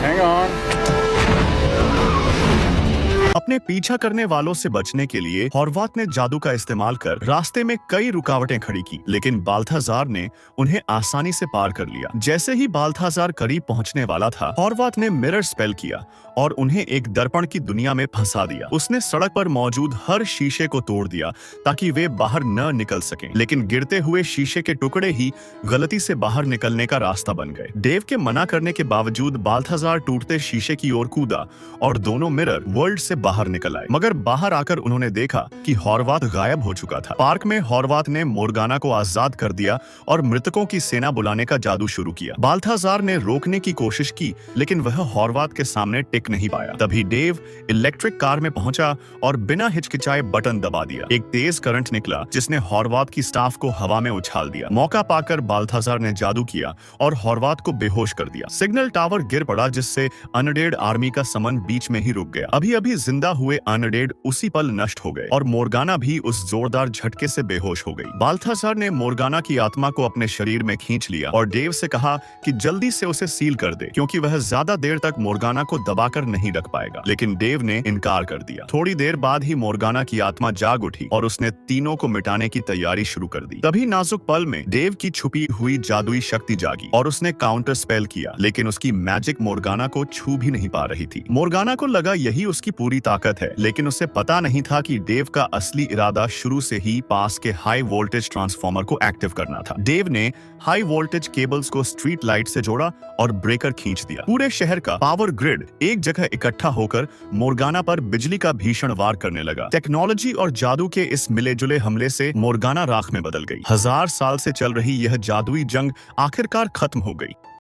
Hang on. अपने पीछा करने वालों से बचने के लिए हॉर्वाथ ने जादू का इस्तेमाल कर रास्ते में कई रुकावटें खड़ी की, लेकिन बाल्थाजार ने उन्हें आसानी से पार कर लिया। जैसे ही बाल्थाजार करीब पहुंचने वाला था, हॉर्वाथ ने मिरर स्पेल किया और उन्हें एक दर्पण की दुनिया में फंसा दिया। उसने सड़क पर मौजूद हर शीशे को तोड़ दिया ताकि वे बाहर न निकल सकें, लेकिन गिरते हुए शीशे के टुकड़े ही गलती से बाहर निकलने का रास्ता बन गए। डेव के मना करने के बावजूद बाल्थाजार टूटते शीशे की ओर कूदा और दोनों मिरर वर्ल्ड से बाहर निकल आए। मगर बाहर आकर उन्होंने देखा कि हॉर्वाथ गायब हो चुका था। पार्क में हॉर्वाथ ने मोर्गाना को आजाद कर दिया और मृतकों की सेना बुलाने का जादू शुरू किया। बाल्थाजार ने रोकने की कोशिश की, लेकिन वह हॉर्वाथ के सामने टिक नहीं पाया। तभी डेव इलेक्ट्रिक कार में पहुंचा और बिना हिचकिचाए बटन दबा दिया। एक तेज करंट निकला जिसने हॉर्वाथ की स्टाफ को हवा में उछाल दिया। मौका पाकर बाल्थाजार ने जादू किया और हॉर्वाथ को बेहोश कर दिया। सिग्नल टावर गिर पड़ा, जिससे अनडेड आर्मी का समन बीच में ही रुक गया। अभी अभी जिंदा हुए अनडेड उसी पल नष्ट हो गए और मोर्गाना भी उस जोरदार झटके से बेहोश हो गई। बाल्थाजार ने मोर्गाना की आत्मा को अपने शरीर में खींच लिया और डेव से कहा कि जल्दी से उसे सील कर दे, क्योंकि वह ज्यादा देर तक मोर्गाना को दबाकर नहीं रख पाएगा। लेकिन डेव ने इनकार कर दिया। थोड़ी देर बाद ही मोर्गाना की आत्मा जाग उठी और उसने तीनों को मिटाने की तैयारी शुरू कर दी। तभी नाजुक पल में डेव की छुपी हुई जादुई शक्ति जागी और उसने काउंटर स्पेल किया, लेकिन उसकी मैजिक मोर्गाना को छू भी नहीं पा रही थी। मोर्गाना को लगा यही उसकी पूरी ताकत है, लेकिन उसे पता नहीं था कि डेव का असली इरादा शुरू से ही पास के हाई वोल्टेज ट्रांसफार्मर को एक्टिव करना था। डेव ने हाई वोल्टेज केबल्स को स्ट्रीट लाइट से जोड़ा और ब्रेकर खींच दिया। पूरे शहर का पावर ग्रिड एक जगह इकट्ठा होकर मोर्गाना पर बिजली का भीषण वार करने लगा। टेक्नोलॉजी और जादू के इस मिले जुले हमले से मोर्गाना राख में बदल गई। 1000 साल से चल रही यह जादुई जंग आखिरकार खत्म हो गई।